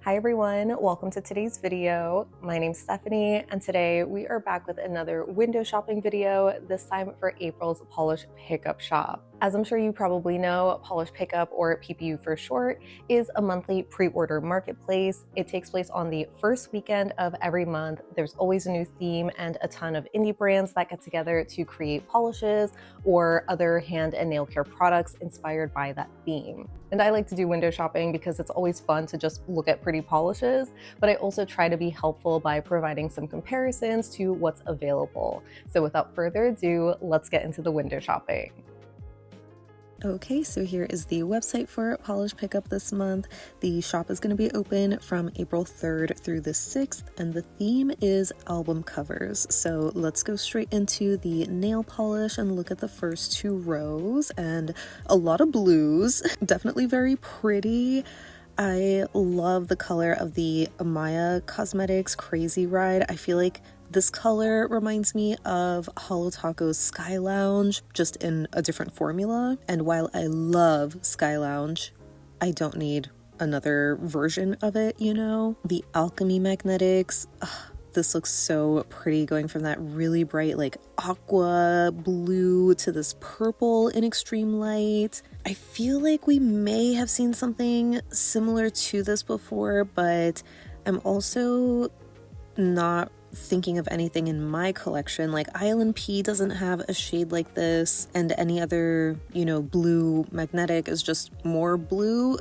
Hi everyone, welcome to today's video. My name's Stephanie and today we are back with another window shopping video, this time for April's Polish Pickup Shop. As I'm sure you probably know, Polish Pickup, or PPU for short, is a monthly pre-order marketplace. It takes place on the first weekend of every month. There's always a new theme and a ton of indie brands that get together to create polishes or other hand and nail care products inspired by that theme. And I like to do window shopping because it's always fun to just look at pretty polishes, but I also try to be helpful by providing some comparisons to what's available. So without further ado, let's get into the window shopping. Okay, so here is the website for Polish Pickup this month. The shop is going to be open from April 3rd through the 6th, and the theme is album covers. So let's go straight into the nail polish and look at the first two rows, and a lot of blues. Definitely very pretty. I love the color of the Amaya Cosmetics Crazy Ride. I feel like this color reminds me of Holo Taco's Sky Lounge, just in a different formula. And while I love Sky Lounge, I don't need another version of it, you know? The Alchemy Magnetics, this looks so pretty, going from that really bright like aqua blue to this purple in extreme light. I feel like we may have seen something similar to this before, but I'm also not thinking of anything in my collection. Like Island P doesn't have a shade like this, and any other, blue magnetic is just more blue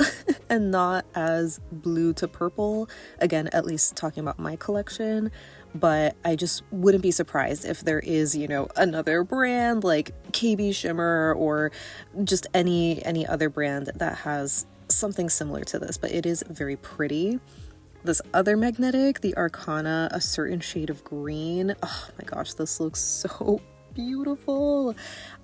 and not as blue to purple. Again, at least talking about my collection. But I just wouldn't be surprised if there is, another brand like KB Shimmer or just any other brand that has something similar to this, but it is very pretty. This other magnetic, the Arcana, a certain shade of green. Oh my gosh, this looks so beautiful.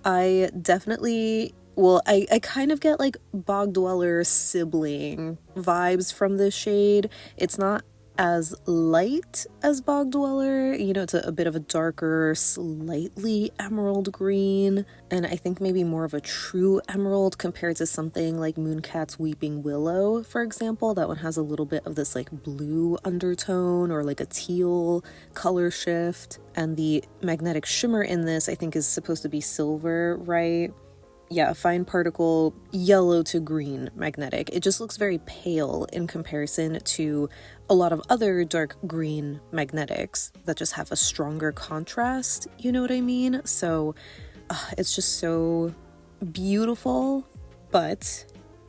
I definitely, I kind of get like Bog Dweller sibling vibes from this shade. It's not as light as Bog Dweller, it's a bit of a darker, slightly emerald green, and I think maybe more of a true emerald compared to something like Mooncat's Weeping Willow, for example. That one has a little bit of this like blue undertone or like a teal color shift, and the magnetic shimmer in this I think is supposed to be silver, right? Yeah, a fine particle yellow to green magnetic. It just looks very pale in comparison to a lot of other dark green magnetics that just have a stronger contrast, you know what I mean? So it's just so beautiful, but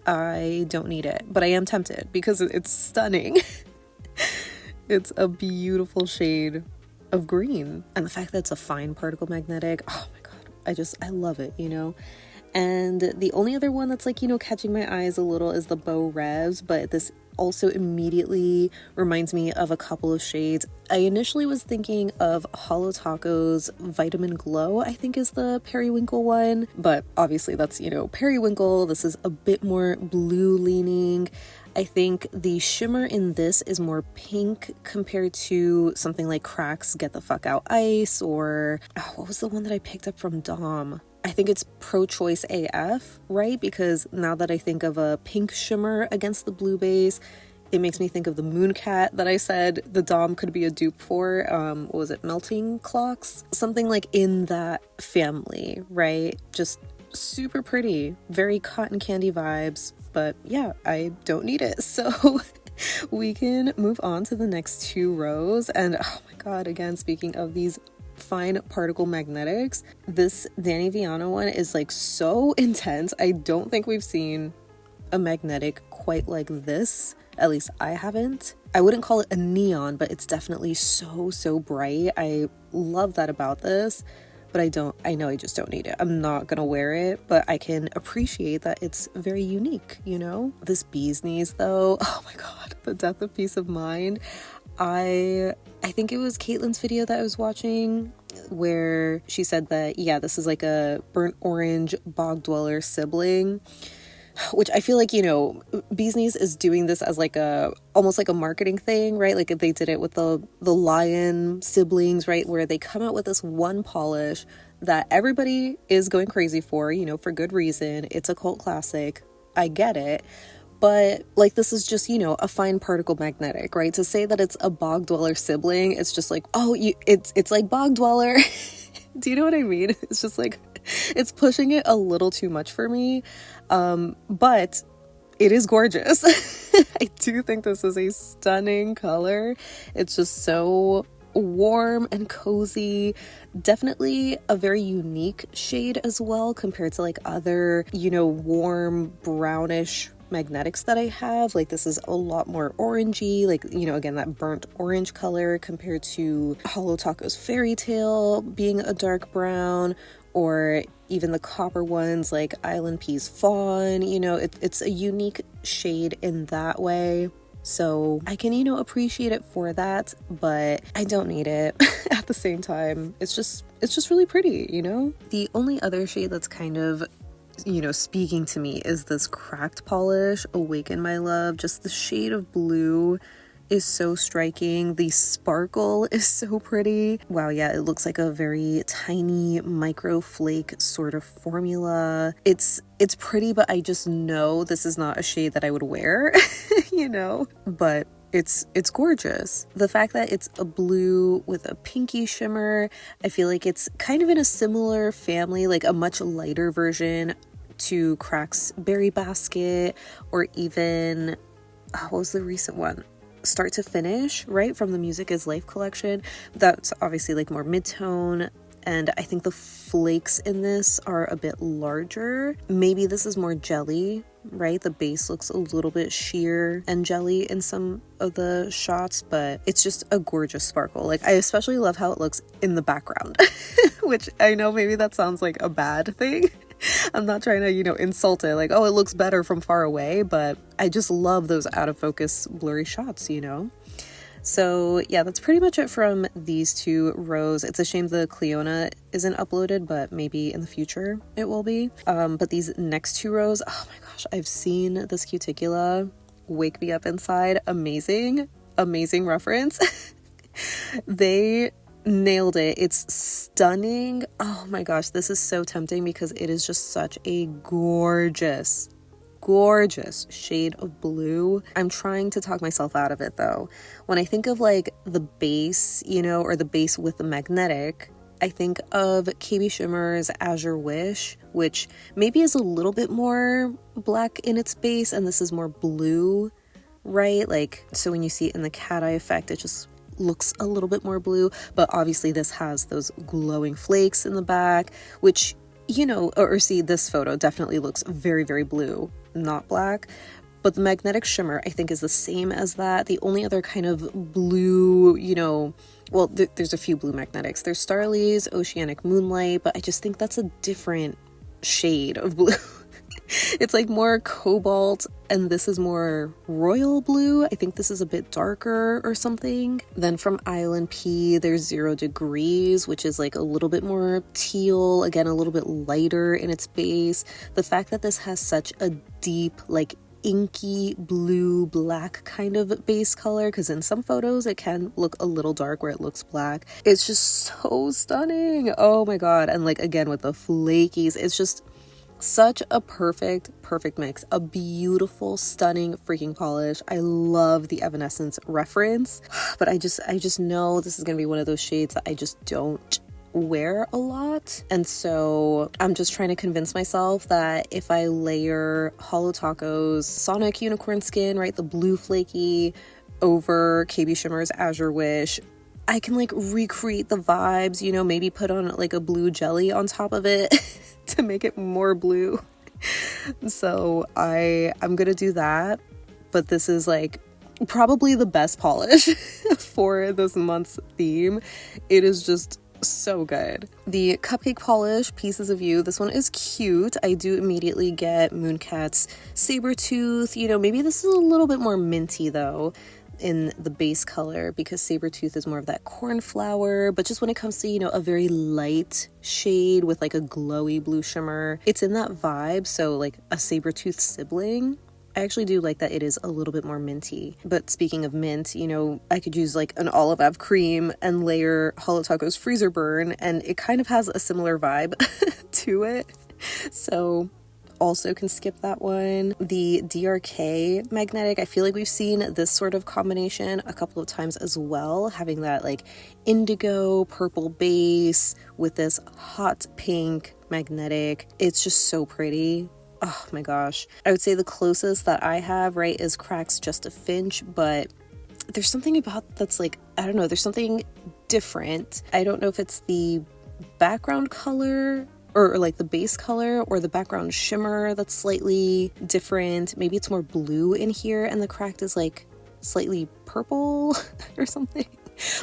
I don't need it. But I am tempted because it's stunning. It's a beautiful shade of green. And the fact that it's a fine particle magnetic, oh my god, I love it, And the only other one that's like, catching my eyes a little is the Bow Revs, but this also immediately reminds me of a couple of shades. I initially was thinking of Holo Taco's Vitamin Glow, I think is the periwinkle one, but obviously that's, periwinkle. This is a bit more blue leaning. I think the shimmer in this is more pink compared to something like Crack's Get the Fuck Out Ice, or what was the one that I picked up from Dom? I think it's Pro-Choice AF, right? Because now that I think of a pink shimmer against the blue base, it makes me think of the Mooncat that I said the Dom could be a dupe for. What was it? Melting Clocks? Something like in that family, right? Just super pretty, very cotton candy vibes, but yeah, I don't need it. So we can move on to the next two rows. And oh my god, again, speaking of these fine particle magnetics, this Danny Viano one is like so intense. I don't think we've seen a magnetic quite like this, at least I haven't. I wouldn't call it a neon, but it's definitely so bright. I love that about this, but I know I just don't need it. I'm not gonna wear it, but I can appreciate that it's very unique, This bee's knees though, oh my god, the death of peace of mind. I think it was Caitlin's video that I was watching where she said that, yeah, this is like a burnt orange Bog Dweller sibling, which I feel like, Bee's Knees is doing this as like almost like a marketing thing, right? Like they did it with the lion siblings, right? Where they come out with this one polish that everybody is going crazy for good reason. It's a cult classic. I get it. but like this is just, you know, a fine particle magnetic, right? To say that it's a bog dweller sibling, it's just like, oh, it's like bog dweller. Do you know what I mean? It's just like, it's pushing it a little too much for me, but it is gorgeous. I do think this is a stunning color. It's just so warm and cozy. Definitely a very unique shade as well compared to like other, you know, warm brownish magnetics that I have. Like this is a lot more orangey, like, you know, again, that burnt orange color compared to Holo Taco's Fairy Tale being a dark brown, or even the copper ones like Island Peas Fawn. You know, it's a unique shade in that way. So I can, you know, appreciate it for that, but I don't need it at the same time. It's just really pretty, you know? The only other shade that's kind of, you know, speaking to me is this cracked polish, Awaken My Love. Just the shade of blue is so striking. The sparkle is so pretty. Wow, yeah, it looks like a very tiny micro flake sort of formula. It's pretty, but I just know this is not a shade that I would wear, you know, but it's gorgeous. The fact that it's a blue with a pinky shimmer, I feel like it's kind of in a similar family, like a much lighter version to Crack's Berry Basket, or even, what was the recent one? Start to Finish, right, from the Music is Life collection. That's obviously like more mid-tone, and I think the flakes in this are a bit larger. Maybe this is more jelly, right? The base looks a little bit sheer and jelly in some of the shots, but it's just a gorgeous sparkle. Like, I especially love how it looks in the background, which I know maybe that sounds like a bad thing. I'm not trying to, you know, insult it, like, oh, it looks better from far away, but I just love those out of focus blurry shots, you know? So yeah, that's pretty much it from these two rows. It's a shame the Cleona isn't uploaded, but maybe in the future it will be. But these next two rows, oh my gosh, I've seen this cuticula wake me up inside. Amazing reference. They nailed it. It's stunning. Oh my gosh, this is so tempting because it is just such a gorgeous shade of blue. I'm trying to talk myself out of it though. When I think of like the base, you know, or the base with the magnetic, I think of KB Shimmer's Azure Wish, which maybe is a little bit more black in its base, and this is more blue, right? Like, so when you see it in the cat eye effect, it just looks a little bit more blue, but obviously this has those glowing flakes in the back, which, you know, or see, this photo definitely looks very, very blue, not black. But the magnetic shimmer, I think, is the same as that. The only other kind of blue, you know, well, there's a few blue magnetics. There's Starly's Oceanic Moonlight, but I just think that's a different shade of blue. It's like more cobalt, and this is more royal blue. I think this is a bit darker or something. Then from Island P, there's 0 Degrees, which is like a little bit more teal, again, a little bit lighter in its base. The fact that this has such a deep, like inky blue black kind of base color, because in some photos it can look a little dark where it looks black. It's just so stunning. Oh my god. And like, again, with the flakies, it's just such a perfect mix. A beautiful, stunning freaking polish. I love the Evanescence reference, but I just know this is gonna be one of those shades that I just don't wear a lot. And so I'm just trying to convince myself that if I layer Holo Taco's Sonic Unicorn Skin, right, the blue flaky, over KB Shimmer's Azure Wish, I can like recreate the vibes, you know, maybe put on like a blue jelly on top of it to make it more blue. So I'm gonna do that. But this is like probably the best polish for this month's theme. It is just so good. The Cupcake Polish, Pieces of You, this one is cute. I do immediately get Mooncat's Sabertooth. You know, maybe this is a little bit more minty though in the base color, because Sabertooth is more of that cornflower. But just when it comes to, you know, a very light shade with like a glowy blue shimmer, it's in that vibe. So like a Sabertooth sibling, I actually do like that it is a little bit more minty. But speaking of mint, you know, I could use like an Olive Ave cream and layer Holo Taco's Freezer Burn, and it kind of has a similar vibe to it. So also can skip that one. The DRK magnetic, I feel like we've seen this sort of combination a couple of times as well, having that like indigo purple base with this hot pink magnetic. It's just so pretty. Oh my gosh. I would say the closest that I have, right, is Cracks Just a Finch, but there's something about that's like, I don't know, there's something different. I don't know if it's the background color or like the base color or the background shimmer that's slightly different. Maybe it's more blue in here and the Cracked is like slightly purple or something.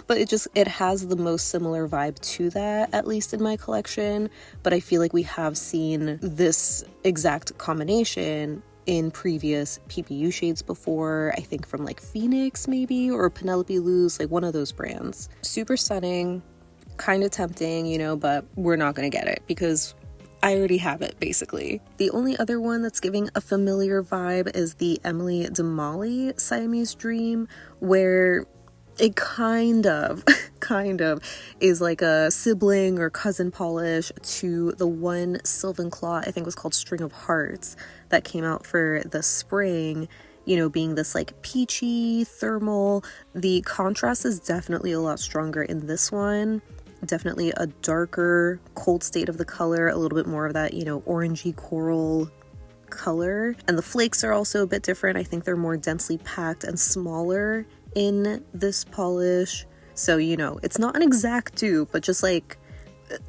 But it has the most similar vibe to that, at least in my collection. But I feel like we have seen this exact combination in previous PPU shades before, I think from like Phoenix maybe, or Penelope Luz, like one of those brands. Super stunning, kind of tempting, you know, but we're not gonna get it because I already have it, basically. The only other one that's giving a familiar vibe is the Emily Damali Siamese Dream, where it kind of is like a sibling or cousin polish to the one Sylvan Claw, I think was called String of Hearts, that came out for the spring, you know, being this like peachy thermal. The contrast is definitely a lot stronger in this one. Definitely a darker, cold state of the color, a little bit more of that, you know, orangey coral color. And the flakes are also a bit different. I think they're more densely packed and smaller in this polish. So, you know, it's not an exact dupe, but just like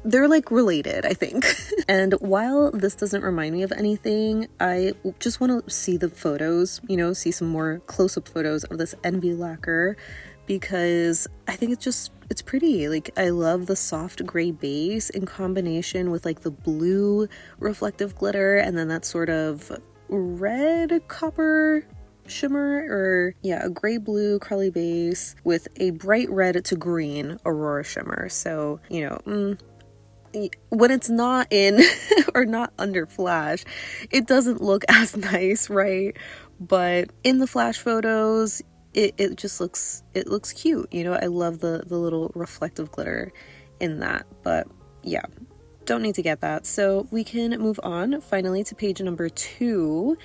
they're like related, I think. And while this doesn't remind me of anything, I just want to see the photos, you know, see some more close-up photos of this Envy lacquer, because I think it's pretty. Like, I love the soft gray base in combination with like the blue reflective glitter and then that sort of red copper shimmer, or yeah, a gray blue curly base with a bright red to green aurora shimmer. So, you know, when it's not in or not under flash, it doesn't look as nice, right? But in the flash photos, it just looks cute, you know. I love the little reflective glitter in that. But yeah, don't need to get that. So we can move on finally to page number 2.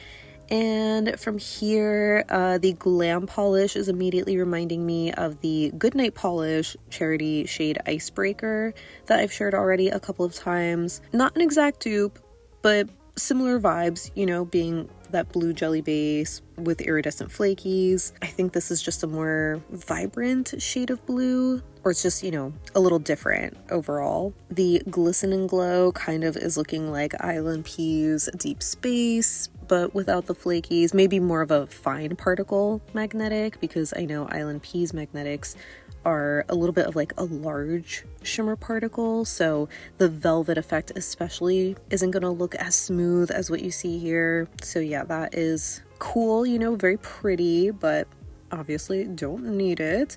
And from here, the Glam polish is immediately reminding me of the Goodnight polish charity shade Icebreaker that I've shared already a couple of times. Not an exact dupe, but similar vibes, you know, being that blue jelly base with iridescent flakies. I think this is just a more vibrant shade of blue, or it's just, you know, a little different overall. The Glisten and Glow kind of is looking like Island Peas Deep Space, but without the flakies. Maybe more of a fine particle magnetic, because I know Island Peas magnetics are a little bit of like a large shimmer particle, so the velvet effect especially isn't gonna look as smooth as what you see here. So yeah, that is cool, you know, very pretty, but obviously don't need it.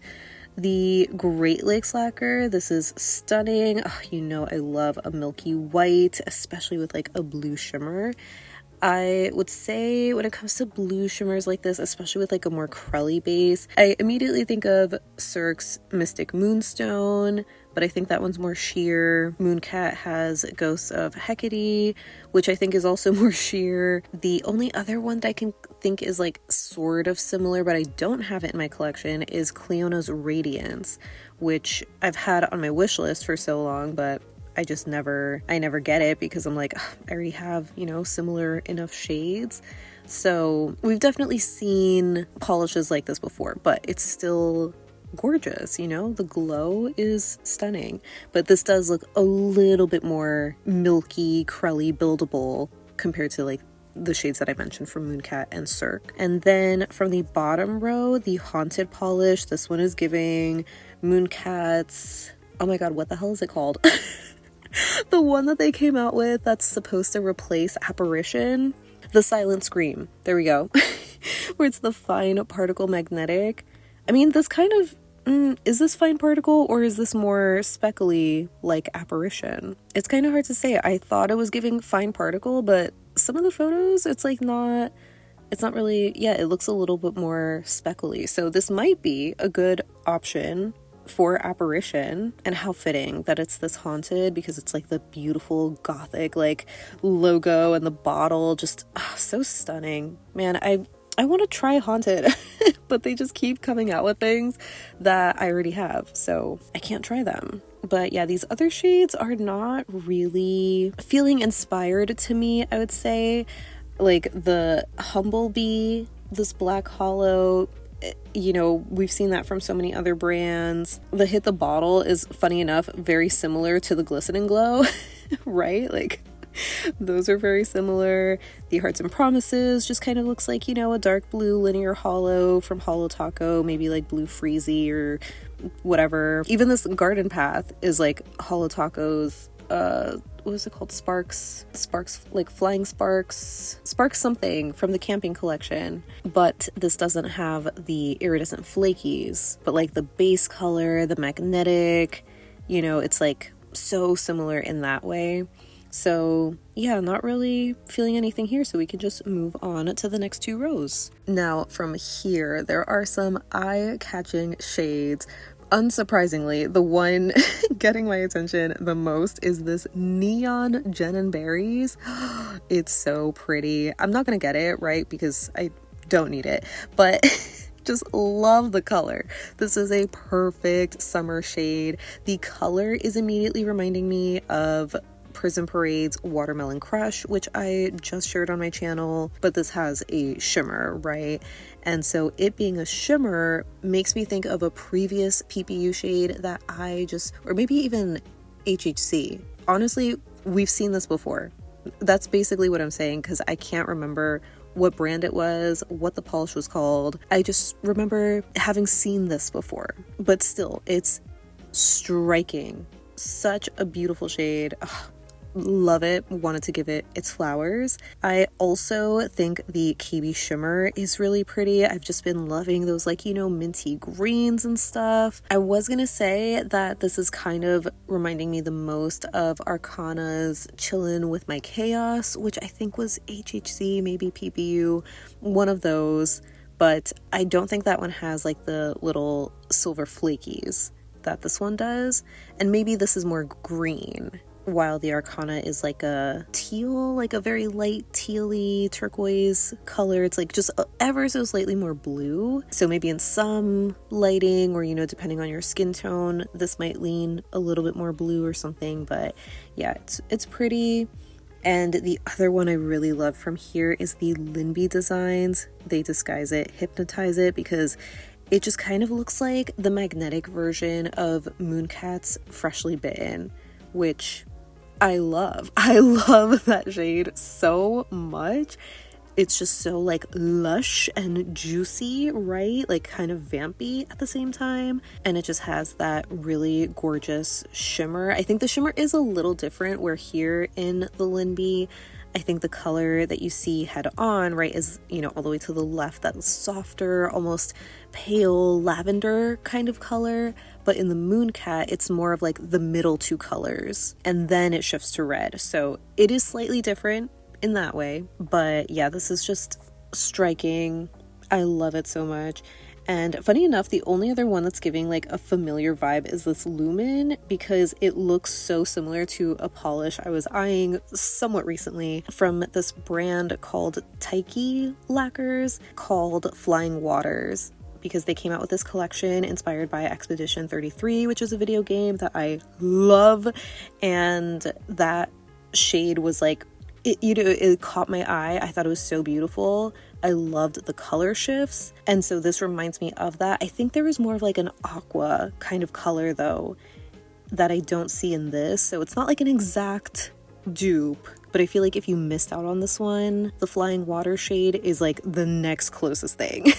The Great Lakes lacquer, this is stunning. Oh, you know, I love a milky white, especially with like a blue shimmer. I would say when it comes to blue shimmers like this, especially with like a more crelly base, I immediately think of Cirque's Mystic Moonstone, but I think that one's more sheer. Mooncat has Ghosts of Hecate, which I think is also more sheer. The only other one that I can think is like sort of similar, but I don't have it in my collection, is Cleona's Radiance, which I've had on my wish list for so long, but I never get it because I'm like, I already have, you know, similar enough shades. So we've definitely seen polishes like this before, but it's still gorgeous, you know. The glow is stunning, but this does look a little bit more milky, crelly, buildable compared to like the shades that I mentioned from Mooncat and Cirque. And then from the bottom row, the Haunted polish, this one is giving Mooncat's, oh my god, what the hell is it called? The one that they came out with that's supposed to replace Apparition, the Silent Scream. There we go. Where it's the fine particle magnetic. I mean, this kind of, is this fine particle or is this more speckly like Apparition? It's kind of hard to say. I thought it was giving fine particle, but some of the photos, it's like not, it's not really, yeah, it looks a little bit more speckly. So this might be a good option for Apparition, and how fitting that it's this haunted, because it's like the beautiful gothic like logo and the bottle, just so stunning. Man, I want to try haunted but they just keep coming out with things that I already have, so I can't try them. But yeah, these other shades are not really feeling inspired to me, I would say. Like the Humblebee, this black hollow, you know, we've seen that from so many other brands. The Hit the Bottle is, funny enough, very similar to the Glisten and Glow, right? Like, those are very similar. The Hearts and Promises just kind of looks like, you know, a dark blue linear hollow from Holo Taco, maybe like Blue Freezy or whatever. Even this Garden Path is like Holo Taco's what was it called? Sparks, like Flying Sparks something from the camping collection. But this doesn't have the iridescent flakies, but like the base color, the magnetic, you know, it's like so similar in that way. So yeah, not really feeling anything here, so we can just move on to the next 2 rows. Now from here, there are some eye-catching shades. Unsurprisingly, the one getting my attention the most is this Neon Gin and Berries. It's so pretty. I'm not gonna get it, right, because I don't need it, but just love the color. This is a perfect summer shade. The color is immediately reminding me of Prison Parade's Watermelon Crush, which I just shared on my channel, but this has a shimmer, right? And so it being a shimmer makes me think of a previous PPU shade that or maybe even HHC. Honestly, we've seen this before. That's basically what I'm saying, because I can't remember what brand it was, what the polish was called. I just remember having seen this before, but still, it's striking. Such a beautiful shade. Ugh. Love it. Wanted to give it its flowers. I also think the KB shimmer is really pretty. I've just been loving those, like, you know, minty greens and stuff. I was gonna say that this is kind of reminding me the most of Arcana's Chillin' With My Chaos, which I think was HHC, maybe PPU, one of those, but I don't think that one has like the little silver flakies that this one does, and maybe this is more green, while the Arcana is like a teal, like a very light tealy turquoise color. It's like just ever so slightly more blue. So maybe in some lighting, or, you know, depending on your skin tone, this might lean a little bit more blue or something. But yeah, it's pretty. And the other one I really love from here is the Linby Designs. They disguise it, hypnotize it, because it just kind of looks like the magnetic version of Mooncat's Freshly Bitten, which I love. I love that shade so much. It's just so like lush and juicy, right? Like kind of vampy at the same time. And it just has that really gorgeous shimmer. I think the shimmer is a little different, where here in the Linby, I think the color that you see head on, right, is, you know, all the way to the left, that softer, almost pale lavender kind of color. But in the Mooncat, it's more of like the middle 2 colors, and then it shifts to red. So it is slightly different in that way. But yeah, this is just striking. I love it so much. And funny enough, the only other one that's giving like a familiar vibe is this Lumen, because it looks so similar to a polish I was eyeing somewhat recently from this brand called Taiki Lacquers, called Flying Waters, because they came out with this collection inspired by Expedition 33, which is a video game that I love. And that shade was like, it caught my eye. I thought it was so beautiful. I loved the color shifts, and so this reminds me of that. I think there was more of like an aqua kind of color though that I don't see in this, so it's not like an exact dupe, but I feel like if you missed out on this one, the Flying Water shade is like the next closest thing.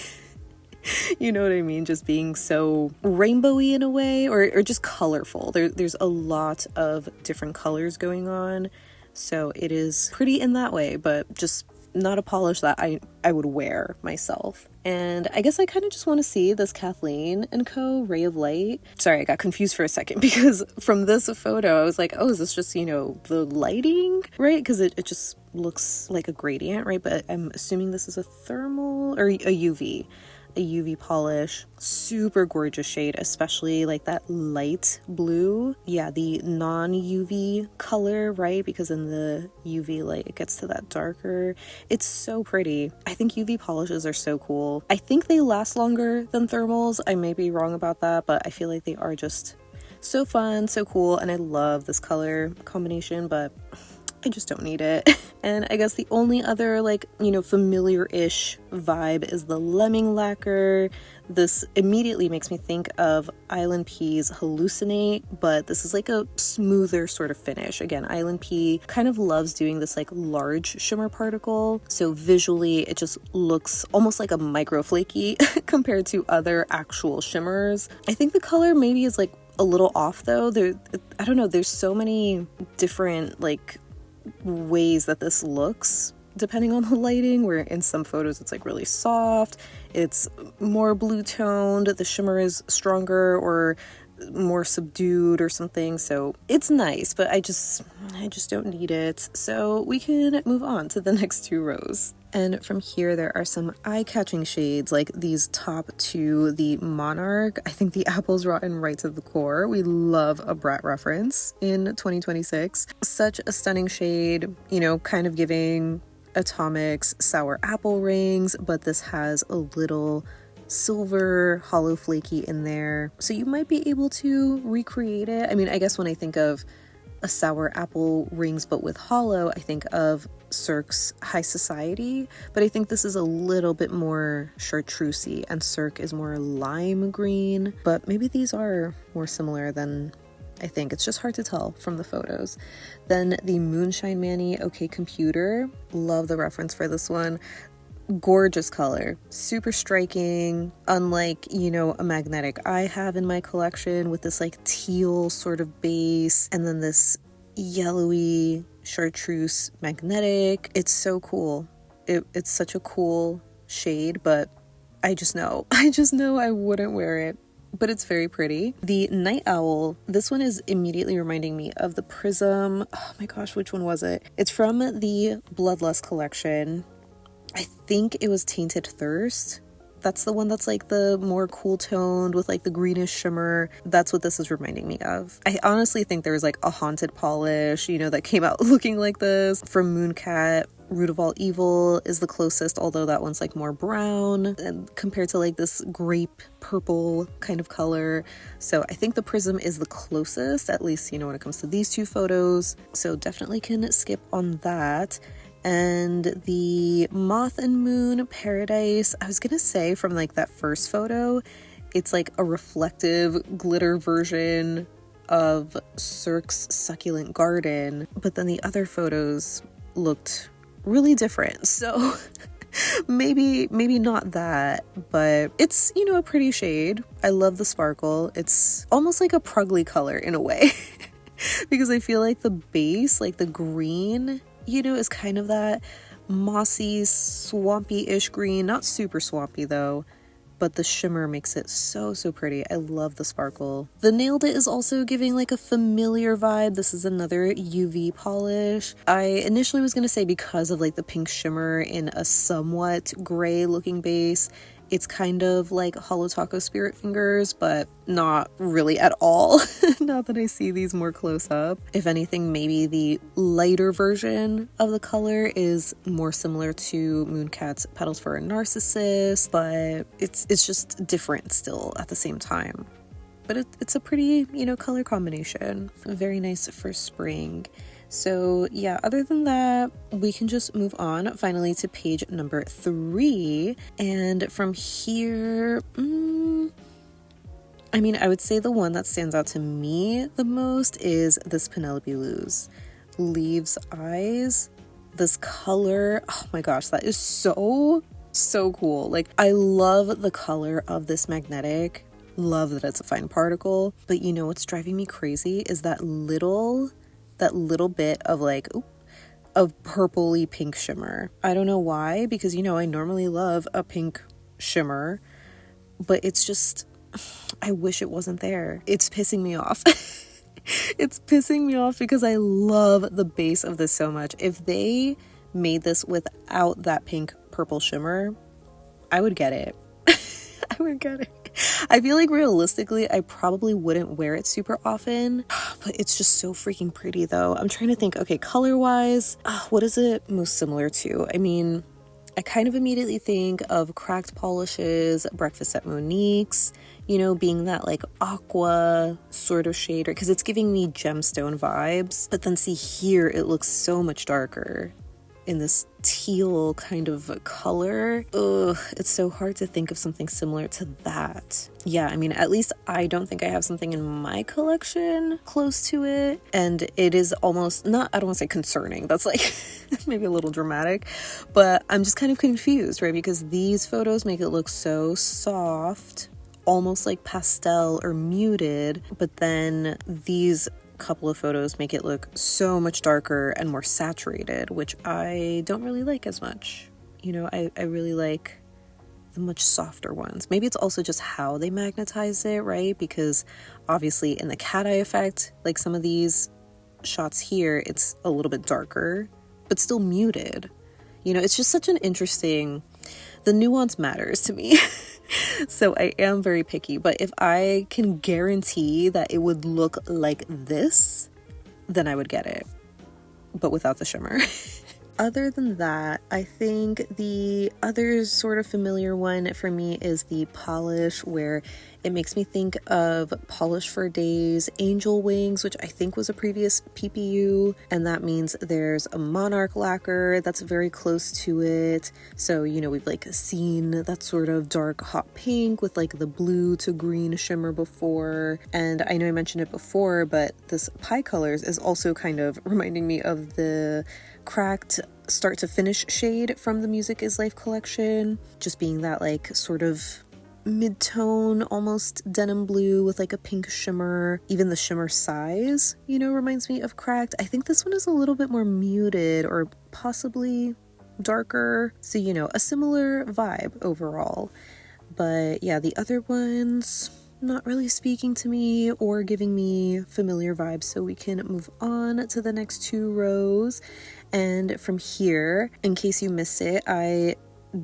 You know what I mean? Just being so rainbowy in a way, or just colorful. There's a lot of different colors going on, so it is pretty in that way, but just not a polish that I would wear myself. And I guess I kind of just want to see this Kathleen & Co. Ray of Light. Sorry, I got confused for a second, because from this photo I was like, oh, is this just, you know, the lighting, right? Because it just looks like a gradient, right? But I'm assuming this is a thermal or a UV. a UV polish. Super gorgeous shade, especially like that light blue. Yeah, the non-UV color, right? Because in the UV light, it gets to that darker. It's so pretty. I think UV polishes are so cool. I think they last longer than thermals. I may be wrong about that, but I feel like they are just so fun, so cool, and I love this color combination, but I just don't need it. And I guess the only other, like, you know, familiar-ish vibe is the lemming lacquer. This immediately makes me think of Island P's Hallucinate, but this is like a smoother sort of finish. Again, Island P kind of loves doing this like large shimmer particle, so visually it just looks almost like a micro flaky compared to other actual shimmers. I think the color maybe is like a little off though. I don't know, there's so many different like ways that this looks depending on the lighting, where in some photos it's like really soft, it's more blue toned, the shimmer is stronger or more subdued or something. So it's nice, but I just don't need it. So we can move on to the next two rows. And from here, there are some eye-catching shades, like these top two, the Monarch. I think the apple's rotten right to the core. We love a Brat reference in 2026. Such a stunning shade, you know, kind of giving Atomic's sour apple rings, but this has a little silver hollow flaky in there. So you might be able to recreate it. I mean, I guess when I think of a sour apple rings but with hollow, I think of Cirque's High Society, but I think this is a little bit more chartreusey and Cirque is more lime green, but maybe these are more similar than I think. It's just hard to tell from the photos. Then the Moonshine Manny OK Computer. Love the reference for this one. Gorgeous color, super striking, unlike, you know, a magnetic I have in my collection with this like teal sort of base and then this yellowy chartreuse magnetic. It's so cool. It's such a cool shade, but I just know I wouldn't wear it, but it's very pretty. The Night Owl, this one is immediately reminding me of the Prism. Oh my gosh, which one was it? It's from the Bloodlust collection. I think it was Tainted Thirst. That's the one that's like the more cool toned with like the greenish shimmer. That's what this is reminding me of. I honestly think there's like a Haunted polish, you know, that came out looking like this. From Mooncat, Root of All Evil is the closest, although that one's like more brown and compared to like this grape purple kind of color. So I think the Prism is the closest, at least, you know, when it comes to these two photos. So definitely can skip on that. And the Moth and Moon Paradise, I was gonna say from like that first photo, it's like a reflective glitter version of Cirque's Succulent Garden, but then the other photos looked really different. So maybe not that, but it's, you know, a pretty shade. I love the sparkle. It's almost like a Prugly color in a way because I feel like the base, like the green, you know, is kind of that mossy, swampy-ish green. Not super swampy though, but the shimmer makes it so pretty. I love the sparkle. The Nailed It is also giving like a familiar vibe. This is another UV polish. I initially was gonna say because of like the pink shimmer in a somewhat gray looking base, it's kind of like Holo Taco Spirit Fingers, but not really at all. Now that I see these more close up. If anything, maybe the lighter version of the color is more similar to Mooncat's Petals for a Narcissist, but it's just different still at the same time. But it's a pretty, you know, color combination. Very nice for spring. So yeah, other than that, we can just move on finally to page number 3. And from here, I mean, I would say the one that stands out to me the most is this Penelope Luz. Leaves Eyes. This color, oh my gosh, that is so cool. Like, I love the color of this magnetic. Love that it's a fine particle. But you know what's driving me crazy is that little bit of like, of purpley pink shimmer. I don't know why, because, you know, I normally love a pink shimmer, but it's just, I wish it wasn't there. It's pissing me off. It's pissing me off because I love the base of this so much. If they made this without that pink purple shimmer, I would get it. would get it. I feel like realistically, I probably wouldn't wear it super often, but it's just so freaking pretty though. I'm trying to think, okay, color-wise, what is it most similar to? I mean, I kind of immediately think of Cracked Polishes, Breakfast at Monique's, you know, being that like aqua sort of shade, because it's giving me gemstone vibes. But then see here, it looks so much darker in this teal kind of color. Ugh, it's so hard to think of something similar to that. Yeah, I mean, at least I don't think I have something in my collection close to it. And it is almost not, I don't want to say concerning, that's like maybe a little dramatic, but I'm just kind of confused, right? Because these photos make it look so soft, almost like pastel or muted, but then these couple of photos make it look so much darker and more saturated, which I don't really like as much. You know, I really like the much softer ones. Maybe it's also just how they magnetize it, right? Because obviously in the cat eye effect, like some of these shots here, it's a little bit darker, but still muted. You know, it's just such an interesting, the nuance matters to me. So I am very picky, but if I can guarantee that it would look like this, then I would get it, but without the shimmer. Other than that, I think the other sort of familiar one for me is the polish, where it makes me think of Polish for Days Angel Wings, which I think was a previous PPU, and that means there's a monarch lacquer that's very close to it. So, you know, we've like seen that sort of dark hot pink with like the blue to green shimmer before, and I know I mentioned it before, but this Pie Colors is also kind of reminding me of the Cracked Start to Finish shade from the Music is Life collection, just being that like sort of mid-tone, almost denim blue with like a pink shimmer. Even the shimmer size, you know, reminds me of Cracked. I think this one is a little bit more muted or possibly darker, so you know, a similar vibe overall. But yeah, the other ones not really speaking to me or giving me familiar vibes, so we can move on to the next two rows. And from here, in case you missed it, I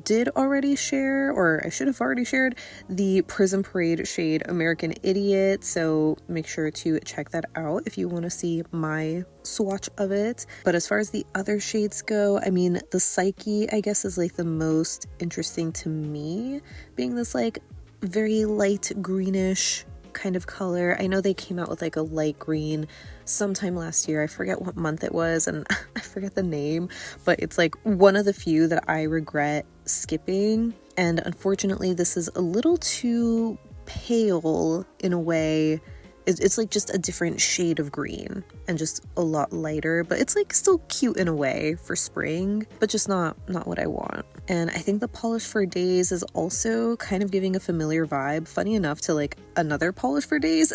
did already share, or I should have already shared, the Prism Parade shade American Idiot, so make sure to check that out if you want to see my swatch of it. But as far as the other shades go, I mean, the Psyche, I guess, is like the most interesting to me, being this like very light greenish kind of color. I know they came out with like a light green sometime last year. I forget what month it was and I forget the name, but it's like one of the few that I regret skipping. And unfortunately, this is a little too pale in a way. It's like just a different shade of green and just a lot lighter, but it's like still cute in a way for spring, but just not what I want. And I think the Polish for Days is also kind of giving a familiar vibe. Funny enough, to like another Polish for Days.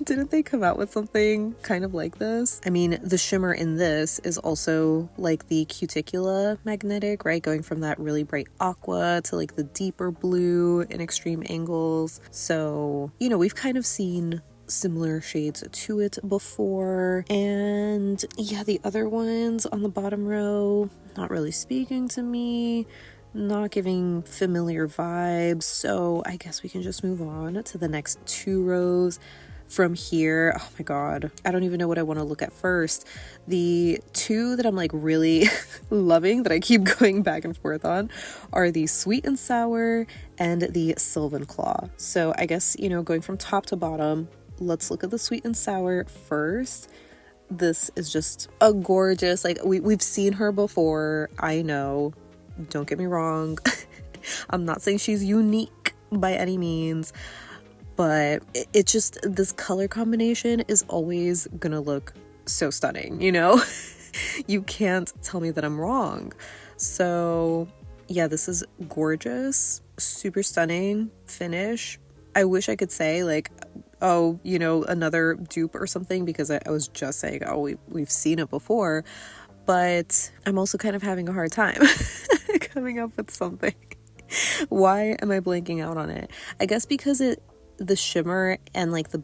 Didn't they come out with something kind of like this? I mean, the shimmer in this is also like the Cuticula magnetic, right? Going from that really bright aqua to like the deeper blue in extreme angles. So, you know, we've kind of seen similar shades to it before. And yeah, the other ones on the bottom row, not really speaking to me, not giving familiar vibes, so I guess we can just move on to the next two rows. From here, oh my god, I don't even know what I want to look at first. The two that I'm like really loving, that I keep going back and forth on, are the Sweet and Sour and the Sylvan Claw. So I guess, you know, going from top to bottom, let's look at the Sweet and Sour first. This is just a gorgeous, like we've seen her before, I know, don't get me wrong. I'm not saying she's unique by any means, but it just, this color combination is always gonna look so stunning, you know? You can't tell me that I'm wrong. So yeah, this is gorgeous, super stunning finish. I wish I could say like, oh, you know, another dupe or something, because I was just saying, oh, we've seen it before, but I'm also kind of having a hard time coming up with something. Why am I blanking out on it? I guess because the shimmer and like the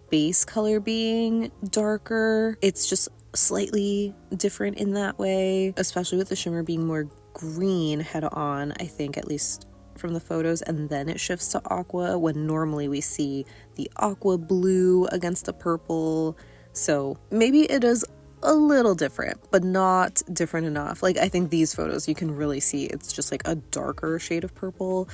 base color being darker, it's just slightly different in that way, especially with the shimmer being more green head on, I think, at least from the photos and then it shifts to aqua, when normally we see the aqua blue against the purple. So maybe it is a little different, but not different enough. Like, I think these photos you can really see it's just like a darker shade of purple,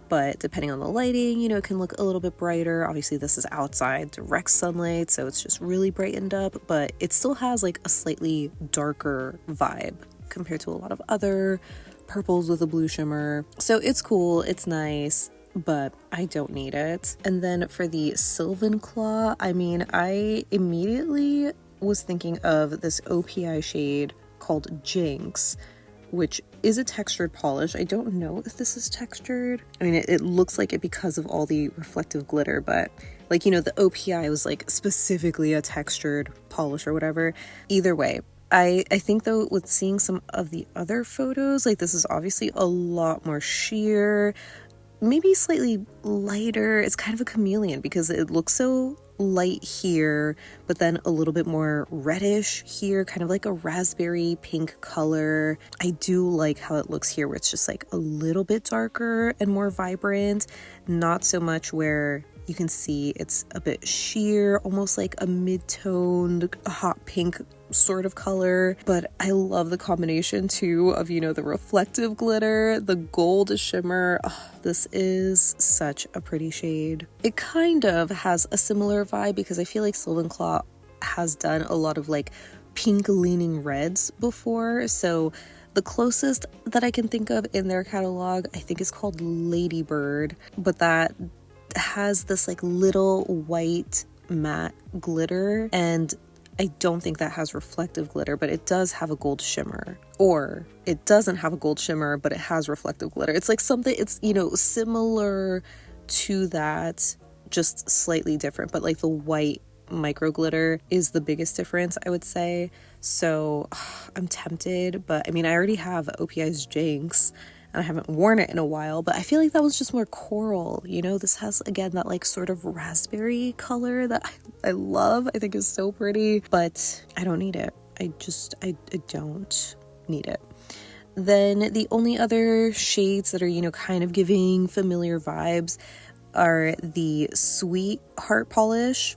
but depending on the lighting, you know, it can look a little bit brighter. Obviously this is outside direct sunlight, so it's just really brightened up, but it still has like a slightly darker vibe compared to a lot of other purples with a blue shimmer. So it's cool, it's nice, but I don't need it. And then for the Sylvan Claw, I mean, I immediately was thinking of this OPI shade called Jinx, which is a textured polish. I don't know if this is textured. I mean, it looks like it because of all the reflective glitter, but like, you know, the OPI was like specifically a textured polish or whatever. Either way, I think though with seeing some of the other photos, like this is obviously a lot more sheer, maybe slightly lighter. It's kind of a chameleon because it looks so light here, but then a little bit more reddish here, kind of like a raspberry pink color. I do like how it looks here where it's just like a little bit darker and more vibrant, not so much where you can see it's a bit sheer, almost like a mid-toned hot pink sort of color. But I love the combination too of, you know, the reflective glitter, the gold shimmer. Oh, this is such a pretty shade. It kind of has a similar vibe because I feel like Sylvan Claw has done a lot of like pink leaning reds before. So the closest that I can think of in their catalog, I think is called Ladybird, but that has this like little white matte glitter, and I don't think that has reflective glitter, but it does have a gold shimmer. Or it doesn't have a gold shimmer, but it has reflective glitter. It's like something, it's, you know, similar to that, just slightly different, but like the white micro glitter is the biggest difference, I would say. So I'm tempted, but I mean, I already have OPI's Jinx and I haven't worn it in a while, but I feel like that was just more coral, you know. This has, again, that like sort of raspberry color that I love. I think is so pretty, but I don't need it. I don't need it. Then the only other shades that are, you know, kind of giving familiar vibes are the Sweet Heart Polish.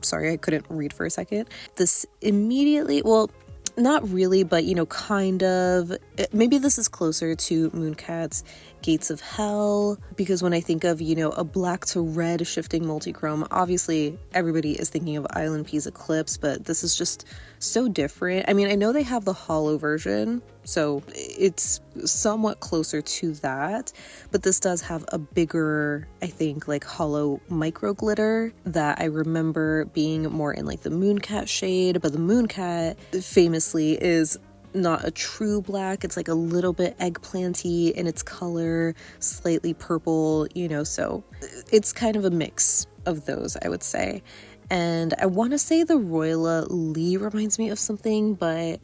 Sorry, I couldn't read for a second. This immediately, well, not really, but, you know, kind of. Maybe this is closer to Mooncat's Gates of Hell, because when I think of, you know, a black to red shifting multichrome, obviously everybody is thinking of Island Peas Eclipse, but this is just so different. I mean, I know they have the hollow version, so it's somewhat closer to that, but this does have a bigger, I think, like hollow micro glitter that I remember being more in like the Mooncat shade, but the Mooncat famously is not a true black. It's like a little bit eggplanty in its color, slightly purple, you know, so it's kind of a mix of those, I would say. And I want to say the Royla Lee reminds me of something, but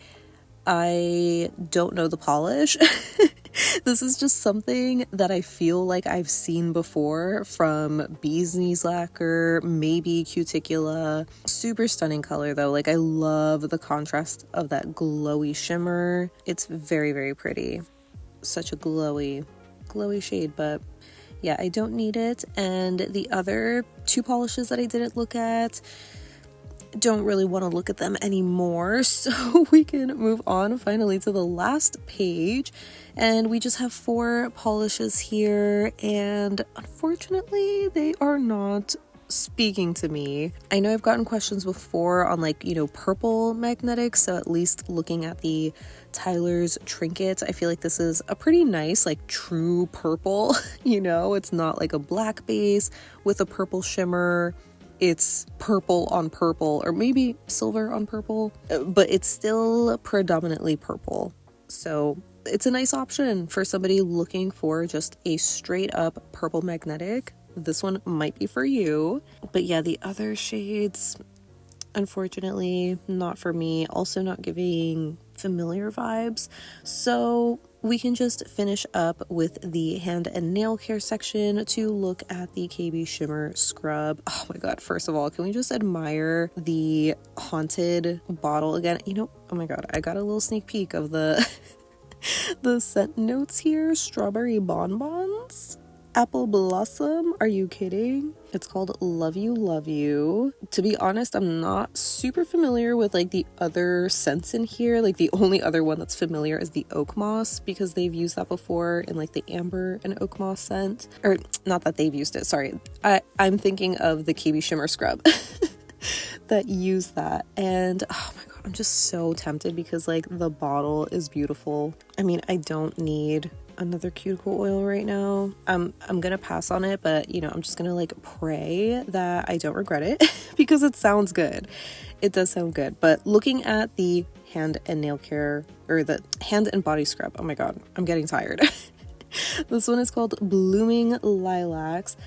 I don't know the polish. This is just something that I feel like I've seen before from Bee's Knees Lacquer, maybe Cuticula. Super stunning color though. Like, I love the contrast of that glowy shimmer. It's very, very pretty. Such a glowy shade, but yeah, I don't need it. And the other two polishes that I didn't look at, don't really want to look at them anymore, so we can move on finally to the last page. And we just have 4 polishes here, and unfortunately they are not speaking to me. I know I've gotten questions before on, like, you know, purple magnetics, so at least looking at the Tyler's trinkets, I feel like this is a pretty nice, like, true purple. You know, it's not like a black base with a purple shimmer. It's purple on purple, or maybe silver on purple, but it's still predominantly purple. So it's a nice option for somebody looking for just a straight up purple magnetic. This one might be for you. But yeah, the other shades, unfortunately, not for me. Also not giving familiar vibes. So we can just finish up with the hand and nail care section to look at the KB Shimmer Scrub. Oh my god, first of all, can we just admire the haunted bottle again? You know, oh my god, I got a little sneak peek of the The scent notes here: strawberry bonbons, apple blossom. Are you kidding? It's called Love You Love You. To be honest, I'm not super familiar with like the other scents in here. Like the only other one that's familiar is the oak moss, because they've used that before in like the amber and oak moss scent. Or not that they've used it, sorry. I'm thinking of the KB Shimmer Scrub that use that. And oh my god, I'm just so tempted because like the bottle is beautiful. I mean, I don't need another cuticle oil right now. I'm gonna pass on it, but you know, I'm just gonna like pray that I don't regret it because it sounds good. It does sound good. But looking at the hand and nail care, or the hand and body scrub, oh my god, I'm getting tired. This one is called Blooming Lilacs,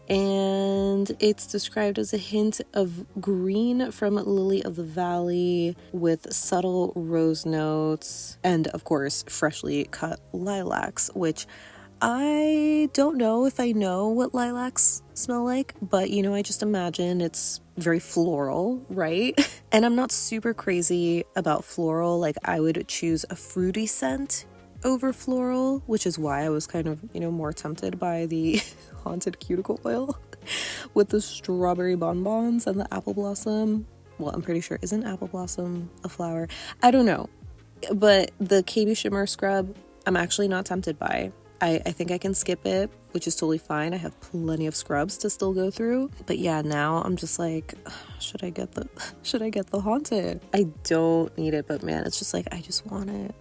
and it's described as a hint of green from Lily of the Valley with subtle rose notes, and of course freshly cut lilacs, which I don't know if I know what lilacs smell like, but you know, I just imagine it's very floral, right? And I'm not super crazy about floral. Like, I would choose a fruity scent over floral, which is why I was kind of, you know, more tempted by the haunted cuticle oil with the strawberry bonbons and the apple blossom. Well, I'm pretty sure, isn't apple blossom a flower? I don't know. But the KB Shimmer Scrub, I'm actually not tempted by. I think I can skip it, which is totally fine. I have plenty of scrubs to still go through. But yeah, now I'm just like, should I get the haunted? I don't need it, but man, it's just like, I just want it.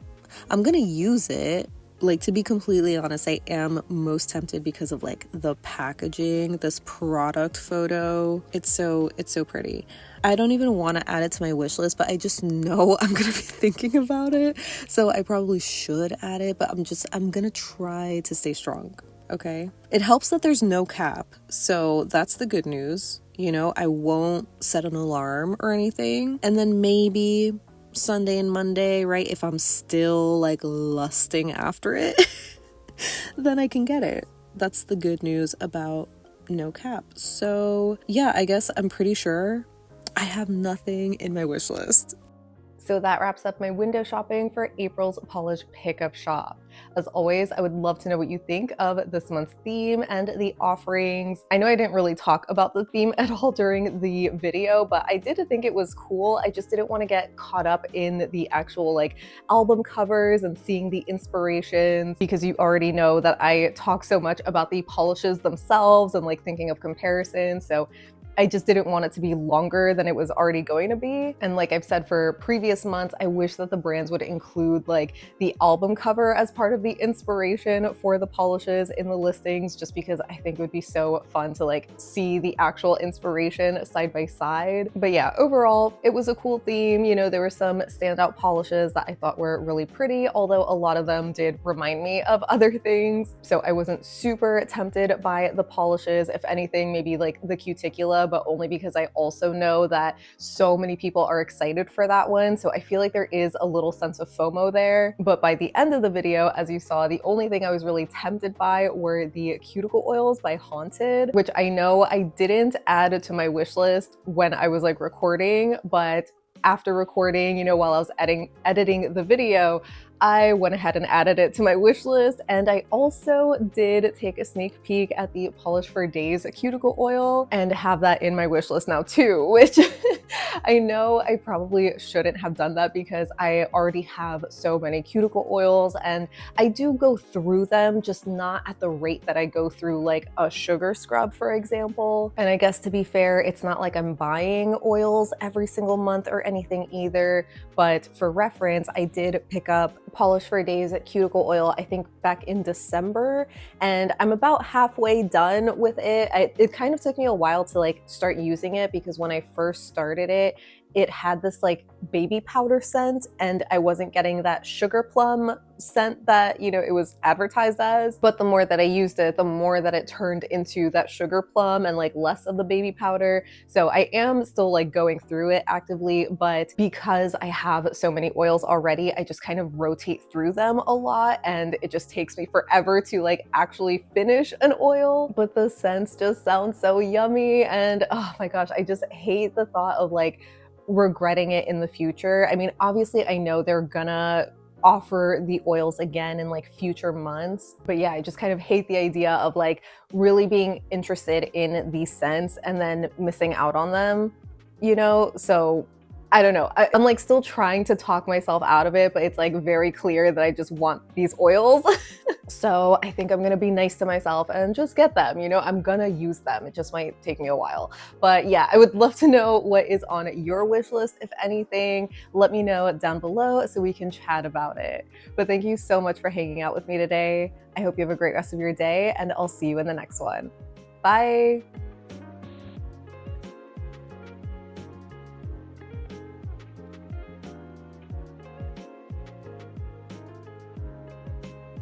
I'm gonna use it. Like, to be completely honest, I am most tempted because of like the packaging, this product photo. It's so pretty. I don't even want to add it to my wish list, but I just know I'm gonna be thinking about it, so I probably should add it. But I'm gonna try to stay strong. Okay, it helps that there's no cap, so that's the good news. You know, I won't set an alarm or anything, and then maybe Sunday and Monday, right, if I'm still like lusting after it, then I can get it. That's the good news about no cap. So yeah, I guess I'm pretty sure I have nothing in my wish list. So that wraps up my window shopping for April's Polish pickup shop. As always, I would love to know what you think of this month's theme and the offerings. I know I didn't really talk about the theme at all during the video, but I did think it was cool. I just didn't want to get caught up in the actual like album covers and seeing the inspirations, because you already know that I talk so much about the polishes themselves and like thinking of comparisons. So I just didn't want it to be longer than it was already going to be. And like I've said for previous months, I wish that the brands would include like the album cover as part of the inspiration for the polishes in the listings, just because I think it would be so fun to like see the actual inspiration side by side. But yeah, overall, it was a cool theme. You know, there were some standout polishes that I thought were really pretty, although a lot of them did remind me of other things. So I wasn't super tempted by the polishes. If anything, maybe like the cuticula, but only because I also know that so many people are excited for that one. So I feel like there is a little sense of FOMO there. But by the end of the video, as you saw, the only thing I was really tempted by were the cuticle oils by Haunted, which I know I didn't add to my wish list when I was like recording, but after recording, you know, while I was editing the video, I went ahead and added it to my wish list. And I also did take a sneak peek at the Polish for Days cuticle oil and have that in my wish list now too, which I know I probably shouldn't have done that because I already have so many cuticle oils and I do go through them, just not at the rate that I go through like a sugar scrub, for example. And I guess to be fair, it's not like I'm buying oils every single month or anything either. But for reference, I did pick up Polish for Days cuticle oil, I think back in December, and I'm about halfway done with it. It kind of took me a while to like start using it because when I first started it, it had this like baby powder scent and I wasn't getting that sugar plum scent that, you know, it was advertised as. But the more that I used it, the more that it turned into that sugar plum and like less of the baby powder. So I am still like going through it actively, but because I have so many oils already, I just kind of rotate through them a lot and it just takes me forever to like actually finish an oil. But the scents just sound so yummy and oh my gosh, I just hate the thought of like regretting it in the future. I mean, obviously I know they're gonna offer the oils again in like future months. But yeah, I just kind of hate the idea of like really being interested in these scents and then missing out on them, you know? So I don't know. I'm like still trying to talk myself out of it, but it's like very clear that I just want these oils. So I think I'm gonna be nice to myself and just get them, you know, I'm gonna use them. It just might take me a while. But yeah, I would love to know what is on your wish list, if anything. Let me know down below so we can chat about it. But thank you so much for hanging out with me today. I hope you have a great rest of your day, and I'll see you in the next one. Bye.